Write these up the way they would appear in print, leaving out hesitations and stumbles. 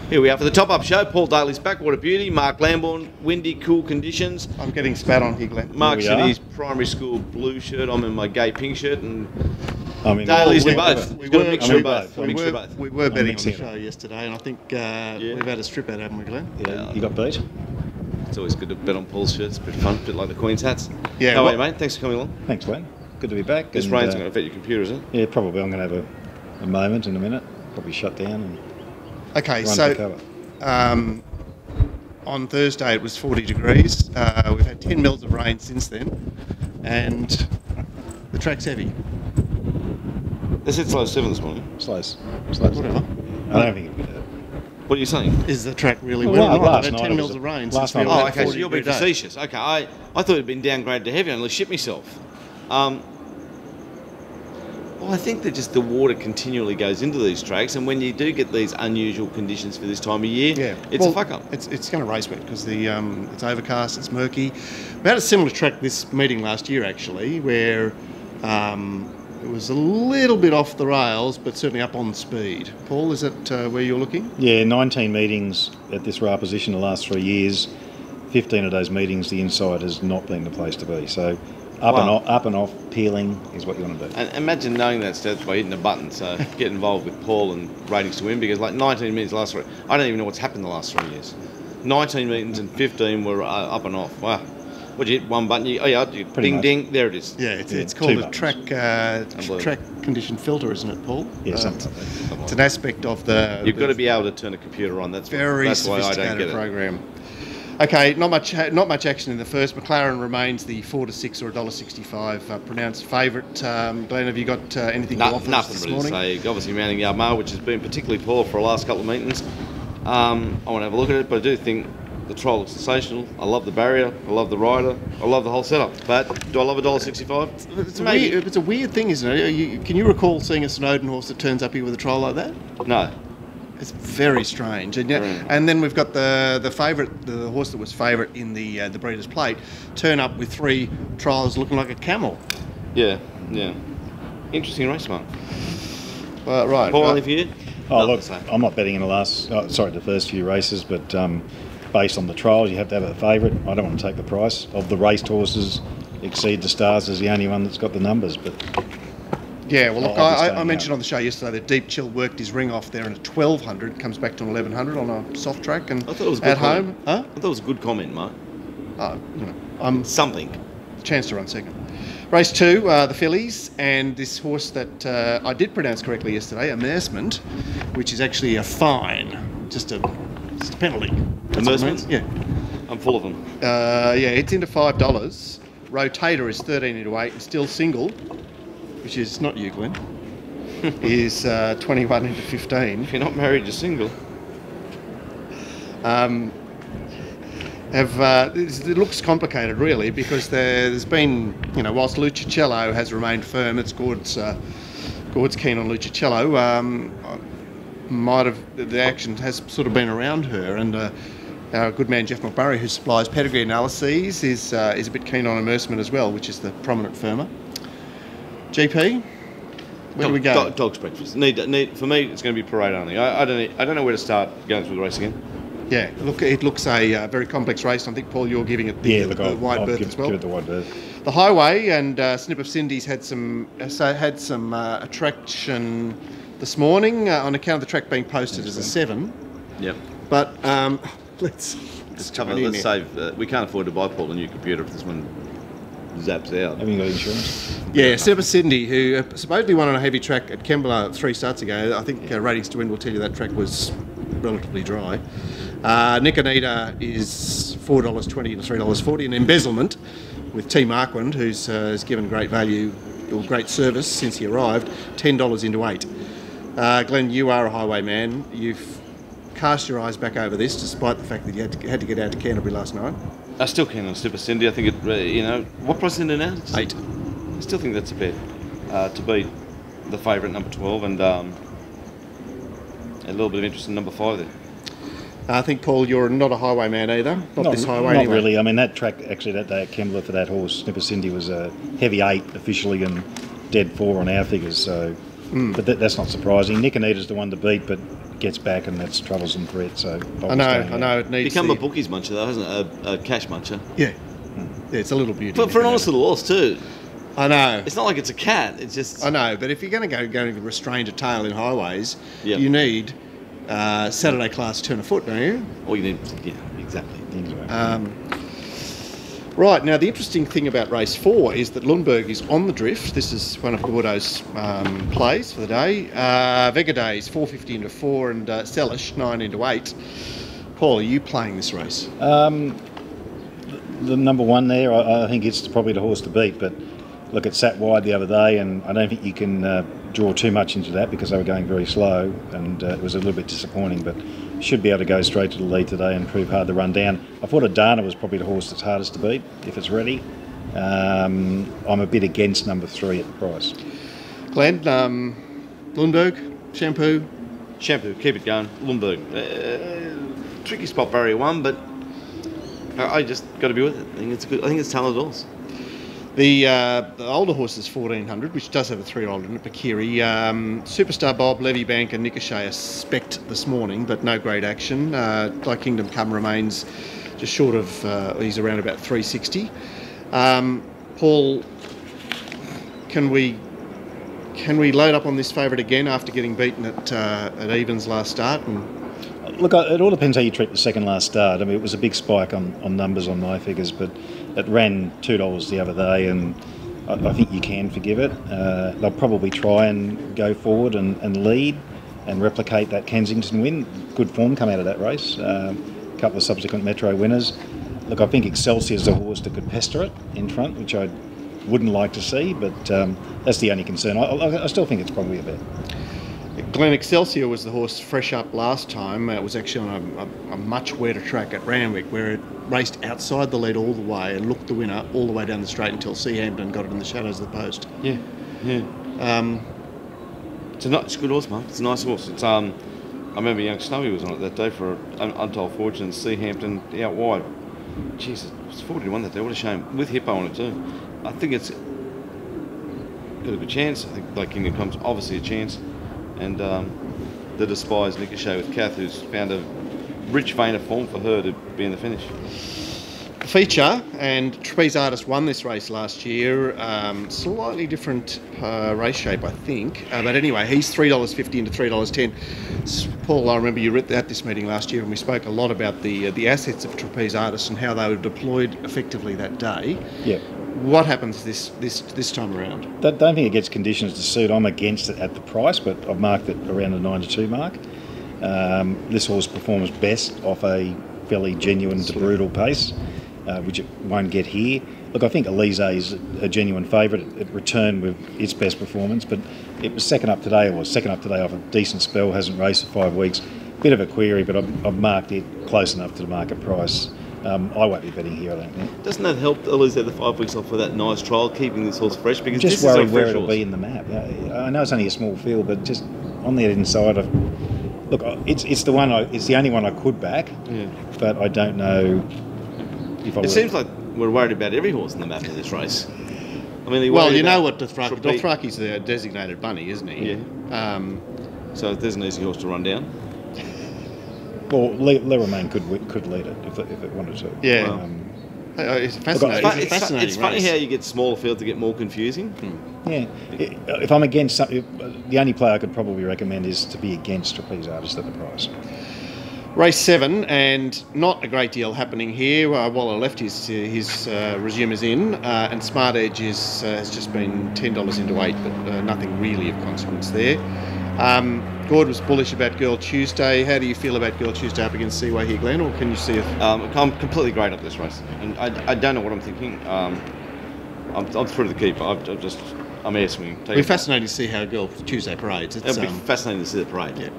Here we are for the top-up show. Paul Daly's back, what a beauty. Mark Lambourne, windy, cool conditions. I'm getting spat on here, Glenn. Mark's in his primary school blue shirt. I'm in my gay pink shirt, and Daly's in both. We've got a mixture of both. We were betting on the show yesterday, and I think we've had a strip out, haven't we, Glenn? Yeah, you got beat. It's always good to bet on Paul's shirts. It's a bit fun, a bit like the Queen's hats. Yeah. How are you, mate? Thanks for coming along. Thanks, Glenn. Good to be back. This rain's going to affect your computer, isn't it? Yeah, probably. I'm going to have a moment in a minute. Probably shut down and okay, run so for cover. On Thursday it was 40 degrees. We've had 10 mils of rain since then, and the track's heavy. They said slow 7 this morning. Slow. Whatever. I don't think it'll be that. What are you saying? Is the track really Well, well? last We've had night 10 it mils was of rain last since we night were Oh, at okay, so 40 you're being degree day. facetious. Okay, I thought it'd been downgraded to heavy. I nearly shit myself. Well, I think that just the water continually goes into these tracks, and when you do get these unusual conditions for this time of year, it's a fuck up. It's going to race wet because it's overcast, it's murky. We had a similar track this meeting last year actually, where it was a little bit off the rails, but certainly up on speed. Paul, is that where you're looking? Yeah, 19 meetings at this rail position the last 3 years. 15 of those meetings, the inside has not been the place to be. So up and off, peeling is what you want to do. And imagine knowing that stats by hitting a button. So get involved with Paul and ratings to win, because like 19 meetings last 3, I don't even know what's happened the last 3 years. 19 meetings and 15 were up and off. Wow. Would you hit one button? Ding, ding, there it is. Yeah, it's called a track condition filter, isn't it, Paul? Yeah, something like that. It's an aspect of the... You've got to be able to turn a computer on. That's why I don't get it. Program. Okay, not much action in the first. McLaren remains the 4 to 6 or $1.65 pronounced favourite. Glenn, have you got anything to offer us this morning? Nothing really to say. Obviously, Mounting Yard Mile, which has been particularly poor for the last couple of meetings. I want to have a look at it, but I do think the trial looks sensational. I love the barrier. I love the rider. I love the whole setup. But do I love $1.65? It's a weird thing, isn't it? Can you recall seeing a Snowden horse that turns up here with a trial like that? No. It's very strange, and then we've got the favourite, the horse that was favourite in the Breeders' Plate, turn up with 3 trials looking like a camel. Yeah. Interesting race, Mark. Right. Paul, only for you? Oh, look, I'm not betting in the first few races, but based on the trials, you have to have a favourite. I don't want to take the price of the raced horses. Exceed the Stars is the only one that's got the numbers, but. Yeah, well, look, I mentioned on the show yesterday that Deep Chill worked his ring off there in a 1200, comes back to an 1100 on a soft track, and I thought it was at home. I thought it was a good comment, Mark. I'm something. Chance to run second. Race 2, the fillies, and this horse that I did pronounce correctly yesterday, Amersement, which is actually a fine, just a penalty. Amersement? Yeah. I'm full of them. It's into $5. Rotator is 13 into 8 and still single, which is not you, Glenn, is 21 into 15. If you're not married, you're single. It looks complicated, really, because there's been, whilst Lucicello has remained firm, it's Gord's keen on Lucicello. The action has sort of been around her, and our good man Jeff McMurray, who supplies pedigree analyses, is a bit keen on Amersement as well, which is the prominent firmer. GP, where do we go? Dog's breakfast. For me, it's going to be parade only. I don't know where to start going through the race again. Yeah, look, it looks a very complex race. I think, Paul, you're giving it the wide berth as well. Give it the wide berth. The Highway and Snip of Cindy's had some attraction this morning on account of the track being posted as a 7. Yep. But let's save. We can't afford to buy Paul a new computer if this one zaps out. Have you got insurance? Yeah, Snip of Cindy, who supposedly won on a heavy track at Kembla 3 starts ago. I think Ratings to Win will tell you that track was relatively dry. Nick Anita is $4.20 to $3.40, and Embezzlement with T. Marquand, who's has given great value or great service since he arrived, $10 into 8. Glenn, you are a highway man. You've cast your eyes back over this, despite the fact that you had to get out to Canterbury last night. I still keen on Snip of Cindy. I think what price is it now? 8. I still think that's a bet to beat the favourite number 12, and a little bit of interest in number 5 there. I think, Paul, you're not a highway man either. Not this highway not anyway. Really. I mean, that track, actually, that day at Kembla for that horse, Snip of Cindy, was a heavy 8 officially and dead 4 on our figures. So But that's not surprising. Nick Anita's the one to beat, but gets back and that's troublesome threat. So I know. It needs Become a bookies muncher though, hasn't it? A cash muncher. Yeah, it's a little beauty. But for an honest little horse too. I know. It's not like it's a cat. It's just. I know, but if you're going to restrain a tail in highways, Yep. you need Saturday class turn of foot, don't you? Or you need. Yeah, exactly. Right, now the interesting thing about race 4 is that Lundberg is on the drift. This is one of Gordo's plays for the day. Vega Days 450 into 4 and Sellish 9 into 8. Paul, are you playing this race? The number one there, I think it's probably the horse to beat, but look, it sat wide the other day, and I don't think you can draw too much into that because they were going very slow, and it was a little bit disappointing, but should be able to go straight to the lead today and prove hard to run down. I thought Adana was probably the horse that's hardest to beat, if it's ready. I'm a bit against number 3 at the price. Glenn, Lundberg, Shampoo? Shampoo, keep it going. Lundberg. Tricky spot barrier 1, but I just got to be with it. I think it's good. I think it's talented horse. The older horse is 1400, which does have a 3-year-old in it, Bakiri. Superstar Bob, Levy Bank and Nick O'Shea are spec'd this morning, but no great action. Like Kingdom Come remains just short of, he's around about 360. Paul, can we load up on this favourite again after getting beaten at evens last start? Look, it all depends how you treat the second last start. I mean, it was a big spike on numbers on my figures, but it ran $2 the other day, and I think you can forgive it. They'll probably try and go forward and lead and replicate that Kensington win. Good form come out of that race. A couple of subsequent Metro winners. Look, I think Excelsior is the horse that could pester it in front, which I wouldn't like to see, but that's the only concern. I still think it's probably a bet. Glen Excelsior was the horse fresh up last time. It was actually on a much wetter track at Randwick, where it raced outside the lead all the way and looked the winner all the way down the straight until Seahampton got it in the shadows of the post. Yeah. It's a good horse, mate. It's a nice horse. It's I remember young Snowy was on it that day for an Untold Fortune. Seahampton out wide. Jesus, it was 41 that day. What a shame. With Hippo on it too. I think it's got a good chance. I think Black Kingdom Come's obviously a chance. And the despised Nick O'Shea with Kath, who's found a rich vein of form for her to be in the finish. Feature, and Trapeze Artist won this race last year. Slightly different race shape, I think. But anyway, he's $3.50 into $3.10. Paul, I remember you were at this meeting last year, and we spoke a lot about the assets of Trapeze Artist and how they were deployed effectively that day. Yeah. What happens this time around? Don't think it gets conditions to suit. I'm against it at the price, but I've marked it around the 92 mark. This horse performs best off a fairly genuine to brutal pace, which it won't get here. Look, I think Elise is a genuine favourite. It returned with its best performance, but it was second up today off a decent spell, hasn't raced for 5 weeks. Bit of a query, but I've marked it close enough to the market price. I won't be betting here, I don't think. Doesn't that help Elise have the 5 weeks off for that nice trial, keeping this horse fresh? Because just this worried is where fresh it'll horse. be in the map. I know it's only a small field, but just on the inside, look, it's the only one I could back. Yeah. But I don't know if I. It seems like we're worried about every horse in the map in this race. I mean, well, you know what Dothraki's the designated bunny, isn't he? Yeah. So there's an easy horse to run down. Well, Leromain could lead it if it wanted to. Yeah. It's fascinating. It's funny how you get smaller fields to get more confusing. Yeah. If I'm against something, the only player I could probably recommend is to be against Trapeze Artist at the price. Race 7, and not a great deal happening here. Waller left his resumers in, and Smart Edge has just been $10 into 8, but nothing really of consequence there. Gord was bullish about Girl Tuesday. How do you feel about Girl Tuesday up against Seaway here, Glenn, or can you see it? I'm completely great at this race, and I don't know what I'm thinking. I'm through to the keeper. I'm air swinging. It'll be fascinating to see how Girl Tuesday parades. It'll be fascinating to see the parade. Yeah.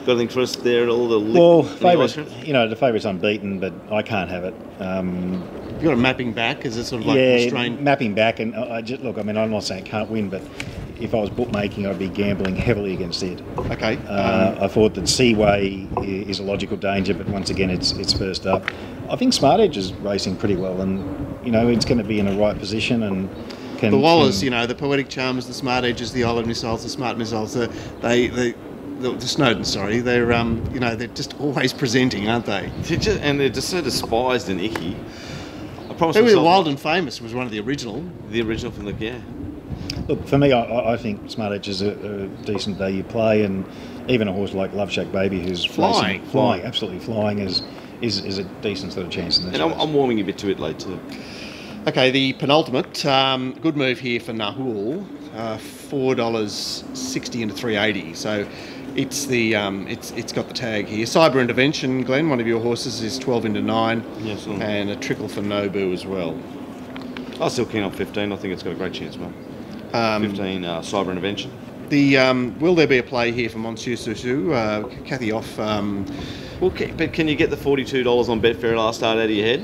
Got anything for us there? All the favourites. The favourite's unbeaten, but I can't have it. You've got a mapping back. Is it sort of like restrained? Mapping back, and I'm not saying it can't win, but if I was bookmaking, I'd be gambling heavily against it. Okay. I thought that Seaway is a logical danger, but once again, it's first up. I think Smart Edge is racing pretty well, and it's going to be in the right position and the Wallers, you know, the Poetic Charmers, the Smart Edges, the Island Missiles, the Smart Missiles, the Snowden, sorry, they're you know, they're just always presenting, aren't they? They're just so despised and icky. I promise They were myself, Wild and Famous was one of the original. The original from the Look, for me, I think Smart Edge is a decent value play, and even a horse like Love Shack Baby, who's Flying, absolutely flying, is a decent sort of chance in this. And I'm warming a bit to it late too. Okay, the penultimate, good move here for Nahul, $4.60 into $3.80. So it's the it's got the tag here. Cyber Intervention, Glenn, one of your horses, is 12 into 9, Yes, and a trickle for Nobu as well. I'm still keen on 15. I think it's got a great chance, mate. 15 Cyber Intervention. Will there be a play here for Monsieur Susu? Kathy off. But can you get the $42 on Betfair last start out of your head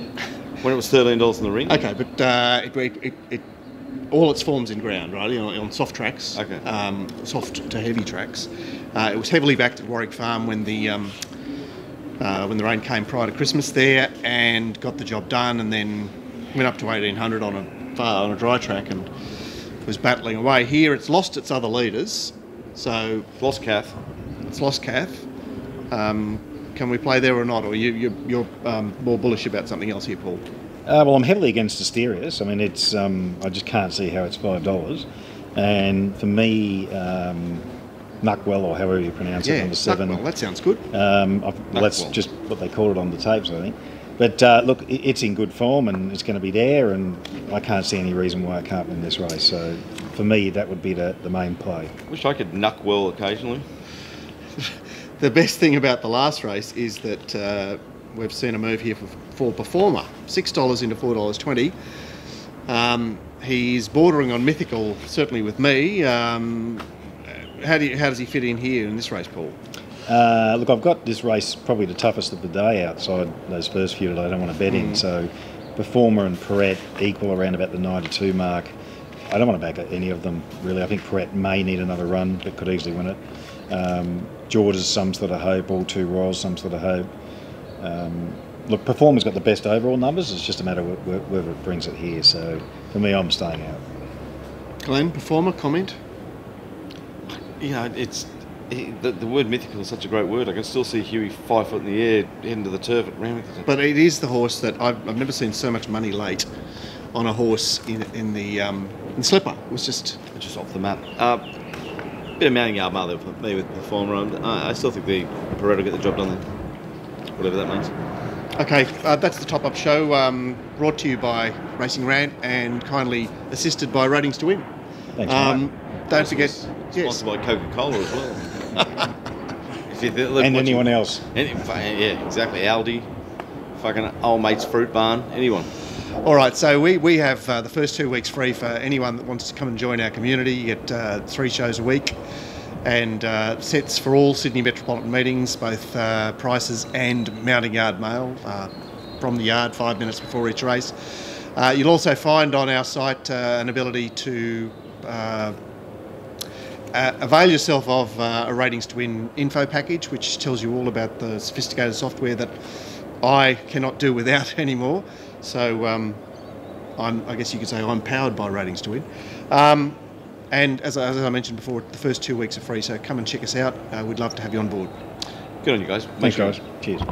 when it was $13 in the ring? Okay, but it all its forms in ground, right? On soft tracks. Okay. Soft to heavy tracks. It was heavily backed at Warwick Farm when the rain came prior to Christmas there, and got the job done, and then went up to 1800 on a dry track and was battling away. Here it's lost its other leaders, so Lost calf. it's lost calf. Can we play there or not, or you're more bullish about something else here, Paul? Well, I'm heavily against Asterius. I mean, it's I just can't see how it's $5. And for me, Nuckwell, or however you pronounce it, number 7. Nuckwell, that sounds good. That's just what they called it on the tapes, I think. But look, it's in good form and it's going to be there, and I can't see any reason why it can't win this race. So for me, that would be the main play. Wish I could knuck well occasionally. The best thing about the last race is that we've seen a move here for Performer, $6 into $4.20. He's bordering on mythical, certainly with me. How does he fit in here in this race, Paul? Look, I've got this race probably the toughest of the day outside those first few that I don't want to bet in. So Performer and Perrette equal around about the 92 mark. I don't want to back any of them, really. I think Perrette may need another run, but could easily win it. George's some sort of hope, All Too Royals some sort of hope. Look, Performer's got the best overall numbers. It's just a matter of whether it brings it here. So for me, I'm staying out. Glenn, Performer, comment? Yeah, the word mythical is such a great word. I can still see Huey 5 foot in the air heading to the turf at Ramington. But it is the horse that I've never seen so much money late on a horse in Slipper. It was just off the map. Bit of mounting yard mother for me with Performer. I still think the Perrette will get the job done then, whatever that means. okay. That's the top-up show, brought to you by Racing Rant and kindly assisted by Ratings to Win. Thanks, Mike. Don't forget, Sponsored by Coca-Cola as well. And anyone else. Yeah, exactly. Aldi, fucking old mate's fruit barn, anyone. All right, so we have the first 2 weeks free for anyone that wants to come and join our community. You get 3 shows a week and sets for all Sydney Metropolitan meetings, both prices and mounting yard mail from the yard 5 minutes before each race. You'll also find on our site an ability to avail yourself of a Ratings to Win info package, which tells you all about the sophisticated software that I cannot do without anymore. So I guess you could say I'm powered by Ratings to Win. And as I mentioned before, the first 2 weeks are free, so come and check us out. We'd love to have you on board. Good on you guys. Thanks, guys. Cheers.